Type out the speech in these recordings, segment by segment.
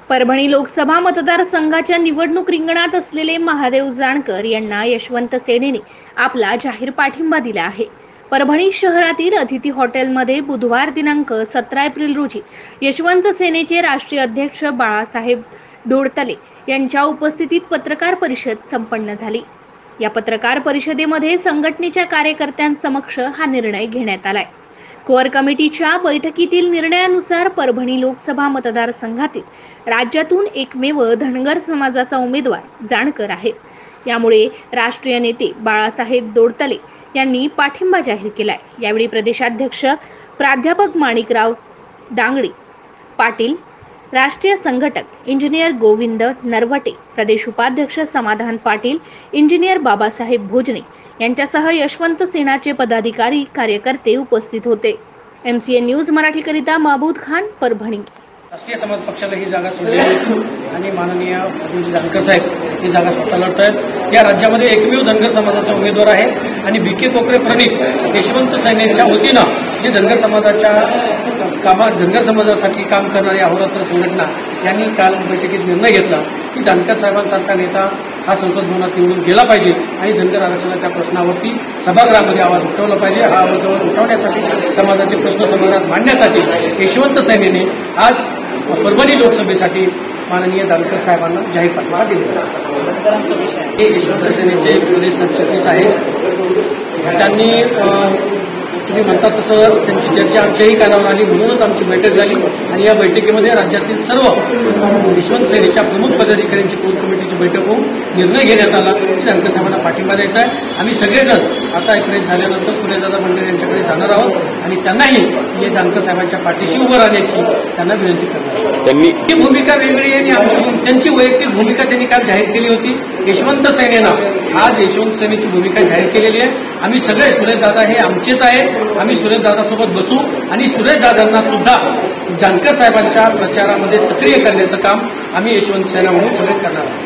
परभणी लोकसभा मतदारसंघाच्या निवडणूक रिंगणात असलेले महादेव जानकर यांना यशवंत सेनेने आपला जाहीर पाठिंबा दिला आहे। परभणी शहरातील अतिथी हॉटेलमध्ये बुधवार दिनांक 17 एप्रिल रोजी यशवंत सेनेचे राष्ट्रीय अध्यक्ष बाळासाहेब दोडतले यांच्या उपस्थितीत पत्रकार परिषद संपन्न झाली। या पत्रकार परिषदेमध्ये संघटनेच्या कार्यकर्त्यांसमक्ष हा निर्णय घेण्यात आलाय। कोर कमिटीच्या बैठकीतील निर्णयानुसार परभणी लोकसभा मतदारसंघातील राज्यातून एकमेव धनगर समाजाचा उमेदवार जानकर आहे। यामुळे राष्ट्रीय नेते बाळासाहेब दोडतले यांनी पाठिंबा जाहीर केलाय। यावेळी प्रदेशाध्यक्ष प्राध्यापक माणिकराव दांगडे पाटील, राष्ट्रीय संघटक इंजिनियर गोविंद नरवटे, प्रदेश उपाध्यक्ष समाधान पाटील, इंजिनियर बाबासाहेब भोजने यांच्यासह यशवंत सेनाचे पदाधिकारी कार्यकर्ते उपस्थित होते। MCN न्यूज मराठी करिता महबूद खान, परभणी। राष्ट्रीय समाज पक्षाला ही जागा सोडलेली आणि माननीय जानकर साहेब ही जागा स्वतः लढत आहेत। या राज्यामध्ये एकमेव धनगर समाजाचा उमेदवार आहे आणि BK कोकरे प्रणित यशवंत सेनेच्या वतीनं जी धनगर समाजासाठी काम करणारी अहोरात्र संघटना यांनी काल बैठकीत निर्णय घेतला की जानकर साहेबांसारखा नेता हा संसद भवनात निवडून गेला पाहिजे आणि धनगर आरक्षणाच्या प्रश्नावरती सभागृहामध्ये आवाज उठवला पाहिजे। हा आवाज उठवण्यासाठी, समाजाचे प्रश्न सभागृहात मांडण्यासाठी यशवंत सेनेने आज परभणी लोकसभेसाठी माननीय जानकर साहेबांना जाहीर पाठिंबा दिला। हे यशवंत सेनेचे प्रदेश सरचिटणीस आहेत। त्यांनी तुम्ही म्हणता तसं त्यांची चर्चा आमच्याही कानावर आली, म्हणूनच आमची बैठक झाली आणि या बैठकीमध्ये राज्यातील सर्व यशवंत सेनेच्या प्रमुख पदाधिकाऱ्यांची कोर कमिटीची बैठक होऊन निर्णय घेण्यात आला की जानकर साहेबांना पाठिंबा द्यायचा आहे। आम्ही सगळेजण आता एक झाल्यानंतर सूर्यदादा मंडळ यांच्याकडे जाणार आहोत आणि त्यांनाही या जानकर साहेबांच्या पाठीशी उभं राहण्याची त्यांना विनंती करणार। त्यांनी ही भूमिका वेगळी आहे आणि त्यांची वैयक्तिक भूमिका त्यांनी काल जाहीर केली होती। यशवंत सेनेनं आज यशवंत सेनेची भूमिका जाहीर केलेली आहे। आम्ही सगळे सूर्यदादा हे आमचेच आहे। आम्ही सूर्यदादासोबत बसू आणि सूर्यदादांना सुद्धा जानकर साहेबांच्या प्रचारामध्ये सक्रिय करण्याचं काम आम्ही यशवंत सेना म्हणून सगळे करणार आहोत।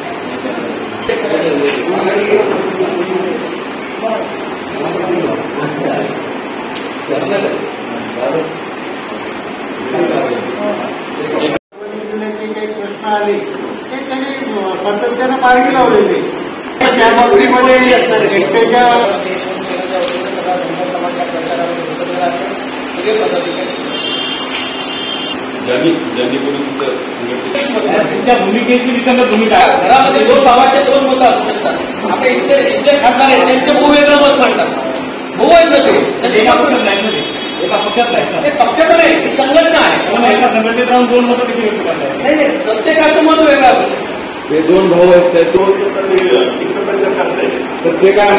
काही प्रश्न आले ते त्यांनी सातत्यानं मार्गी लावलेले, त्या बाबतीमध्ये एकट्याच्या तुमच्या भूमिकेची विसंगत भूमिका आहे। घरामध्ये दोन भावाचे दोन मतं असू शकतात। आता इथले खासदार आहेत, त्यांचे भाऊ वेगळं मत मांडतात। भाऊ आहेत ना ते एका पक्षात नाही, पक्षाचं नाही, ही संघटना आहे। एका संघटनेत राहून दोन मतं कशी व्यक्त करतात? नाही, प्रत्येकाचं मत वेगळं असू शकतं। ते दोन भाऊ आहेत, ते दोन प्रत्येकाला